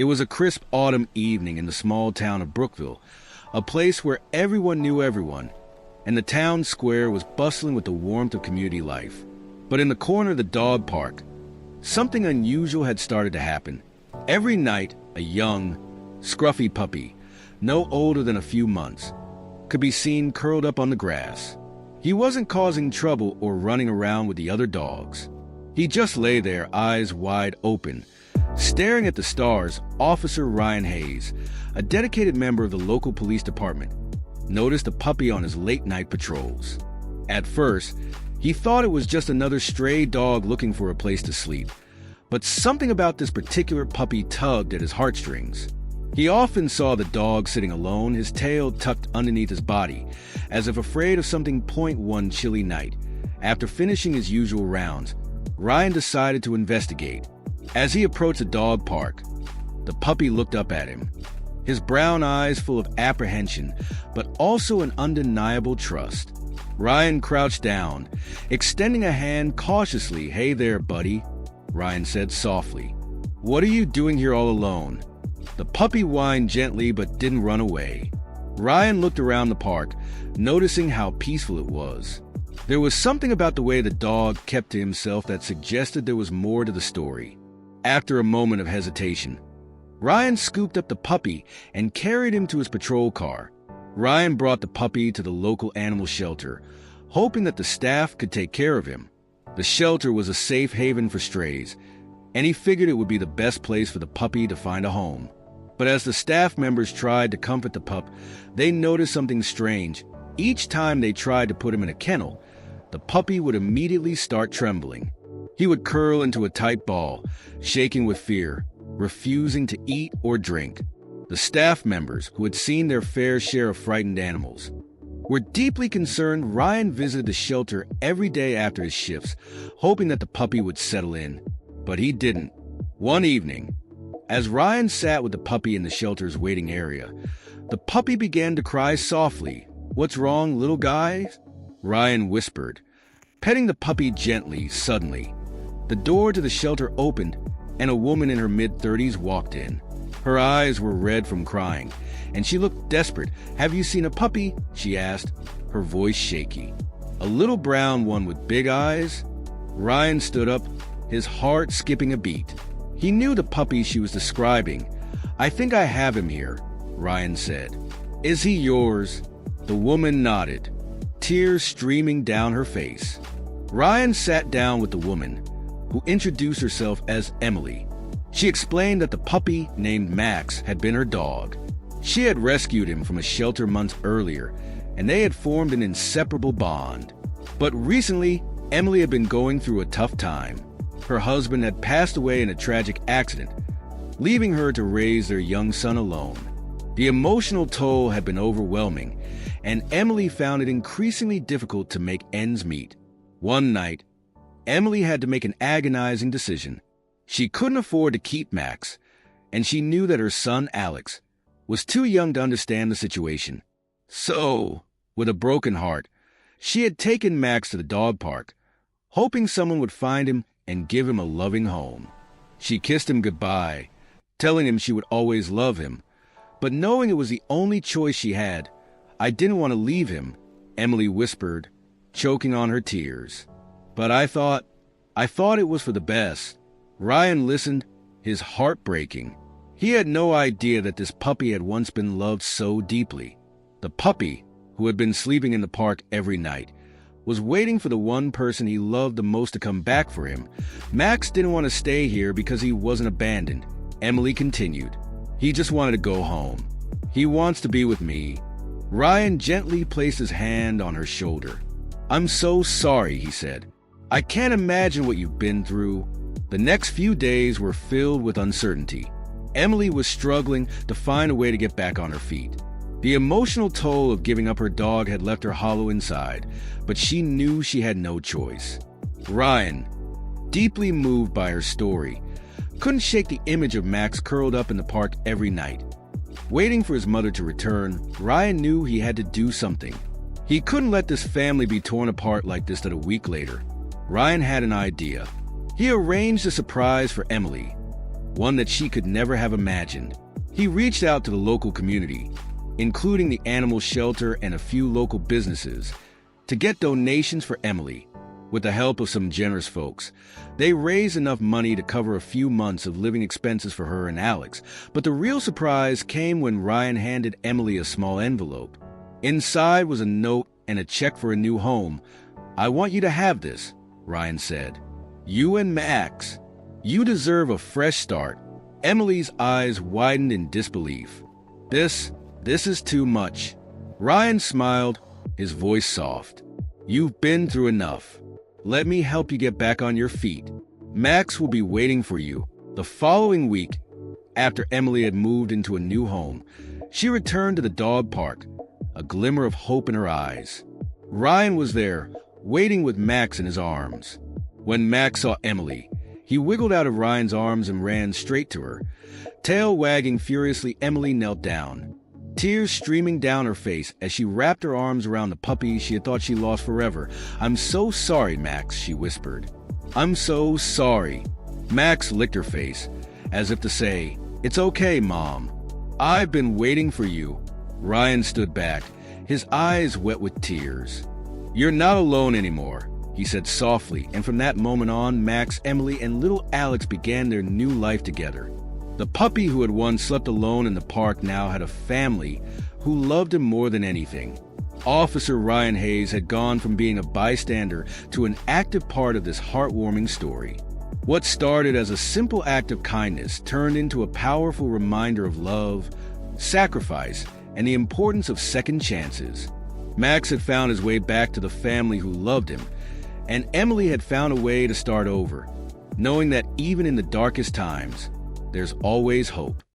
It was a crisp autumn evening in the small town of Brookville, a place where everyone knew everyone, and the town square was bustling with the warmth of community life. But in the corner of the dog park, something unusual had started to happen. Every night, a young, scruffy puppy, no older than a few months, could be seen curled up on the grass. He wasn't causing trouble or running around with the other dogs. He just lay there, eyes wide open, staring at the stars. Officer Ryan Hayes, a dedicated member of the local police department, noticed the puppy on his late-night patrols. At first, he thought it was just another stray dog looking for a place to sleep, but something about this particular puppy tugged at his heartstrings. He often saw the dog sitting alone, his tail tucked underneath his body, as if afraid of something. One chilly night, after finishing his usual rounds, Ryan decided to investigate. As he approached the dog park, the puppy looked up at him, his brown eyes full of apprehension, but also an undeniable trust. Ryan crouched down, extending a hand cautiously. "Hey there, buddy," Ryan said softly. "What are you doing here all alone?" The puppy whined gently but didn't run away. Ryan looked around the park, noticing how peaceful it was. There was something about the way the dog kept to himself that suggested there was more to the story. After a moment of hesitation, Ryan scooped up the puppy and carried him to his patrol car. Ryan brought the puppy to the local animal shelter, hoping that the staff could take care of him. The shelter was a safe haven for strays, and he figured it would be the best place for the puppy to find a home. But as the staff members tried to comfort the pup, they noticed something strange. Each time they tried to put him in a kennel, the puppy would immediately start trembling. He would curl into a tight ball, shaking with fear, refusing to eat or drink. The staff members, who had seen their fair share of frightened animals, were deeply concerned. Ryan visited the shelter every day after his shifts, hoping that the puppy would settle in, but he didn't. One evening, as Ryan sat with the puppy in the shelter's waiting area, the puppy began to cry softly. "What's wrong, little guy?" Ryan whispered, petting the puppy gently. Suddenly, the door to the shelter opened, and a woman in her mid-30s walked in. Her eyes were red from crying, and she looked desperate. "Have you seen a puppy?" she asked, her voice shaky. "A little brown one with big eyes?" Ryan stood up, his heart skipping a beat. He knew the puppy she was describing. "I think I have him here," Ryan said. "Is he yours?" The woman nodded, tears streaming down her face. Ryan sat down with the woman, who introduced herself as Emily. She explained that the puppy, named Max, had been her dog. She had rescued him from a shelter months earlier, and they had formed an inseparable bond. But recently, Emily had been going through a tough time. Her husband had passed away in a tragic accident, leaving her to raise their young son alone. The emotional toll had been overwhelming, and Emily found it increasingly difficult to make ends meet. One night, Emily had to make an agonizing decision. She couldn't afford to keep Max, and she knew that her son, Alex, was too young to understand the situation. So, with a broken heart, she had taken Max to the dog park, hoping someone would find him and give him a loving home. She kissed him goodbye, telling him she would always love him, but knowing it was the only choice she had. "I didn't want to leave him," Emily whispered, choking on her tears. "But I thought it was for the best." Ryan listened, his heart breaking. He had no idea that this puppy had once been loved so deeply. The puppy, who had been sleeping in the park every night, was waiting for the one person he loved the most to come back for him. "Max didn't want to stay here because he wasn't abandoned," Emily continued. "He just wanted to go home. He wants to be with me." Ryan gently placed his hand on her shoulder. "I'm so sorry," he said. "I can't imagine what you've been through." The next few days were filled with uncertainty. Emily was struggling to find a way to get back on her feet. The emotional toll of giving up her dog had left her hollow inside, but she knew she had no choice. Ryan, deeply moved by her story, couldn't shake the image of Max curled up in the park every night. Waiting for his mother to return, Ryan knew he had to do something. He couldn't let this family be torn apart like this. That a week later, Ryan had an idea. He arranged a surprise for Emily. one that she could never have imagined. He reached out to the local community, including the animal shelter and a few local businesses, to get donations for Emily. With the help of some generous folks, they raised enough money to cover a few months of living expenses for her and Alex. But the real surprise came when Ryan handed Emily a small envelope. Inside was a note and a check for a new home. "I want you to have this," Ryan said. "You and Max. You deserve a fresh start." Emily's eyes widened in disbelief. This is too much." Ryan smiled, his voice soft. "You've been through enough. Let me help you get back on your feet. Max will be waiting for you." The following week, after Emily had moved into a new home, she returned to the dog park, a glimmer of hope in her eyes. Ryan was there, waiting with Max in his arms. When Max saw Emily, he wiggled out of Ryan's arms and ran straight to her. Tail wagging furiously, Emily knelt down, tears streaming down her face as she wrapped her arms around the puppy she had thought she lost forever. "I'm so sorry, Max," she whispered. "I'm so sorry." Max licked her face, as if to say, "It's okay, Mom. I've been waiting for you." Ryan stood back, his eyes wet with tears. "You're not alone anymore," he said softly, and from that moment on, Max, Emily, and little Alex began their new life together. The puppy who had once slept alone in the park now had a family who loved him more than anything. Officer Ryan Hayes had gone from being a bystander to an active part of this heartwarming story. What started as a simple act of kindness turned into a powerful reminder of love, sacrifice, and the importance of second chances. Max had found his way back to the family who loved him, and Emily had found a way to start over, knowing that even in the darkest times, there's always hope.